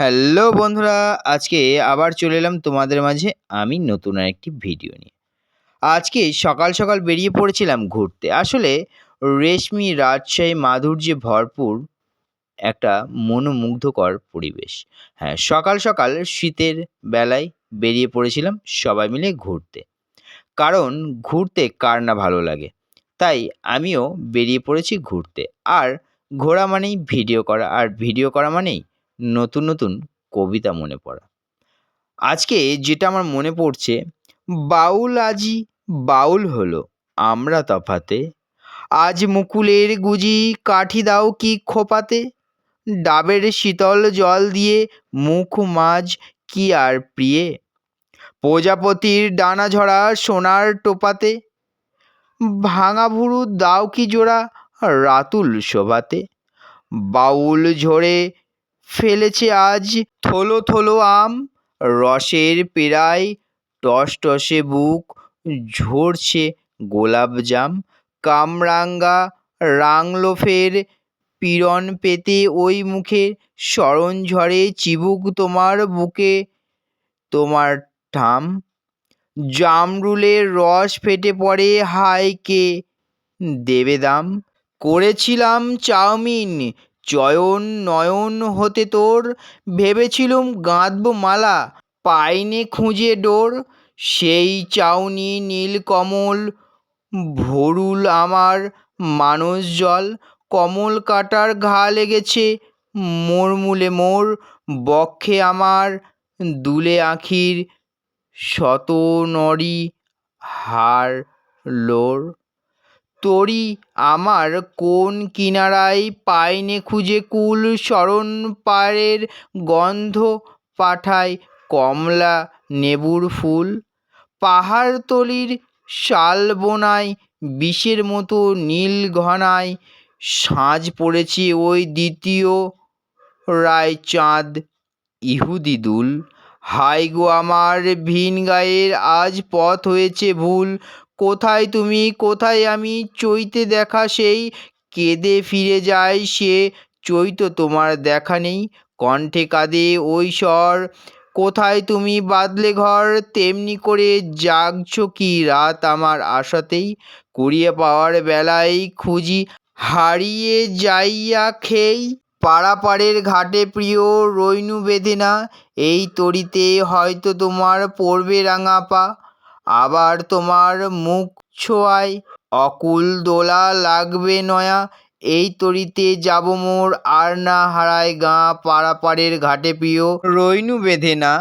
Hello বন্ধুরা, আজকে আবার চলে এলাম তোমাদের মাঝে আমি নতুন আরেকটি ভিডিও নিয়ে। আজকে সকাল সকাল বেরিয়ে পড়েছিলাম ঘুরতে। আসলে রেশমি, রাজশাহী মাধুর্যে ভরপুর একটা মনোমুগ্ধকর পরিবেশ। হ্যাঁ, সকাল সকাল শীতের বেলায় বেরিয়ে পড়েছিলাম সবাই মিলে ঘুরতে। কারণ ঘুরতে কার না ভালো লাগে। তাই আমিও বেরিয়ে পড়েছি ঘুরতে। আর ঘোরা মানেই ভিডিও করা, আর ভিডিও করা মানেই নতুন নতুন কবিতা মনে পড়া। আজকে যেটা আমার মনে পড়ছে, বাউল আজি বাউল হলো আমরা তফাতে, আজ মুকুলের গুজি কাঠি দাও কি খোপাতে, ডাবের শীতল জল দিয়ে মুখ মাজ কি আর প্রিয়ে, প্রজাপতির ডানা ঝরা সোনার টোপাতে, ভাঙা ভুরু দাও কি জোড়া রাতুল শোভাতে, বাউল ঝরে ফেলেছে আজ থলো থলো আম, রসের পেরায় টসটসে বুক ঝরছে গোলাপ জাম, কামরাঙ্গা রাংলো ফের পীড়ন পেতে ওই মুখে, স্মরণ ঝরে চিবুক তোমার বুকে তোমার ঠাম, জামরুলের রস ফেটে পড়ে হায় কে দেবে দাম, করেছিলাম চাউমিন চয়ন নয়ন হতে তোর, ভেবেছিলুম গাঁথব মালা পাইনে খুঁজে ডোর, সেই চাউনি নীলকমল ভরুল আমার মানস জল, কমল কাটার ঘা লেগেছে মোর মূলে মোর, বক্ষে আমার দুলে আখির শত নরি হার লোর, তোরি আমার কোন কিনারায় পাইনে খুঁজে কুল, শরণ পাড়ের গন্ধ পাঠায় কমলা নেবুর ফুল, পাহাড়তলির শালবোনায় বিষের মতো নীল ঘনায়, সাজ পড়েছে ওই দ্বিতীয় রায় চাঁদ ইহুদি দুল, হায় গো আমার ভিন গায়ের আজ পথ হয়েছে ভুল, কোথায় তুমি কোথায় আমি চৈতে দেখা সেই, কেঁদে ফিরে যায় সে চৈত তোমার দেখা নেই, কণ্ঠে কাঁদে ওই স্বর, কোথায় তুমি বাঁধলে ঘর তেমনি করে জাগছ কি রাত আমার আশাতেই, কুড়িয়ে পাওয়ার বেলায় খুঁজি হারিয়ে যাইয়া খেই, পারাপারের ঘাটে প্রিয় রইনু বেঁধে না, এই তরিতে হয়তো তোমার পড়বে রাঙা পা, আবার তোমার মুখ ছোঁয়ায় অকুল দোলা লাগবে নয়া, এই তরিতে যাব মোর আর না হারায় গা, পারাপারের ঘাটে প্রিয় রইনু বেঁধে না।